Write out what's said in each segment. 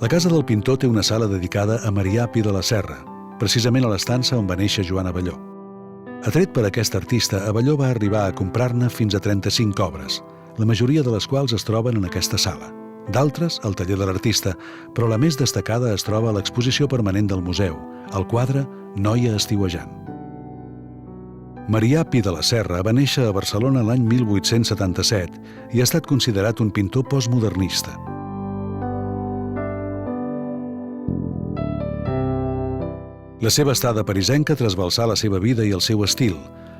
La casa del pintor té una sala dedicada a Marià Pi de la Serra, precisament a l'estança on va néixer Joan Abelló. Atret per aquest artista, Abelló va arribar a comprar-ne fins a 35 obres, la majoria de les quals es troben en aquesta sala. D'altres, al taller de l'artista, però la més destacada es troba a l'exposició permanent del museu, el quadre Noia estiuejant. Marià Pi de la Serra va néixer a Barcelona l'any 1877 i ha estat considerat un pintor postmodernista. La seva estada parisenca trasbalsà la seva vida i el seu estil.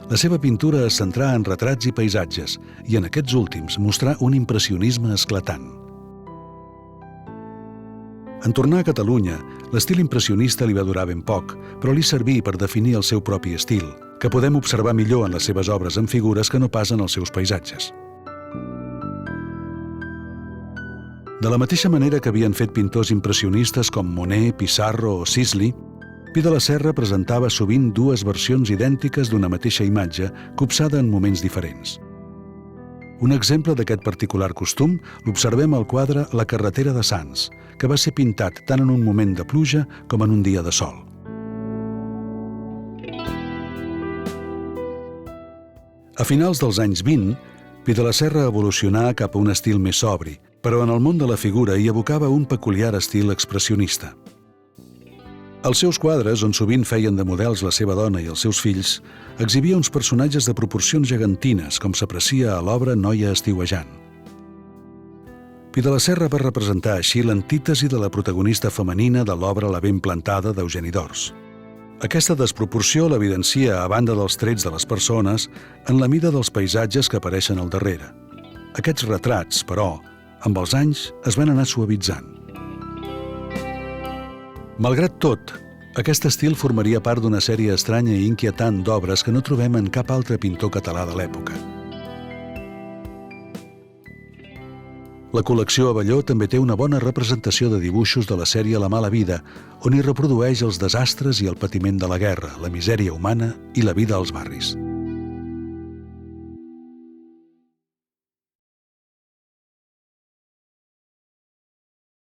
La seva pintura es centrà en retrats i paisatges i en aquests últims mostrà un impressionisme esclatant. En tornar a Catalunya, l'estil impressionista li va durar ben poc, però li serví per definir el seu propi estil, que podem observar millor en les seves obres en figures que no pas en els seus paisatges. De la mateixa manera que havien fet pintors impressionistes com Monet, Pissarro o Sisley, Pi de la Serra presentava sovint dues versions idèntiques d'una mateixa imatge copsada en moments diferents. Un exemple d'aquest particular costum l'observem al quadre La carretera de Sants, que va ser pintat tant en un moment de pluja com en un dia de sol. A finals dels anys 20, Pi de la Serra evolucionà cap a un estil més sobri, però en el món de la figura hi evocava un peculiar estil expressionista. Els seus quadres, on sovint feien de models la seva dona i els seus fills, exhibia uns personatges de proporcions gegantines, com s'aprecia a l'obra Noia estiuejant. Pi de la Serra va representar així l'antítesi de la protagonista femenina de l'obra La ben plantada d'Eugeni d'Ors. Aquesta desproporció l'evidencia, a banda dels trets de les persones, en la mida dels paisatges que apareixen al darrere. Aquests retrats, però, amb els anys, es van anar suavitzant. Malgrat tot, aquest estil formaria part d'una sèrie estranya i inquietant d'obres que no trobem en cap altre pintor català de l'època. La col·lecció Abelló també té una bona representació de dibuixos de la sèrie La mala vida, on hi reprodueix els desastres i el patiment de la guerra, la misèria humana i la vida als barris.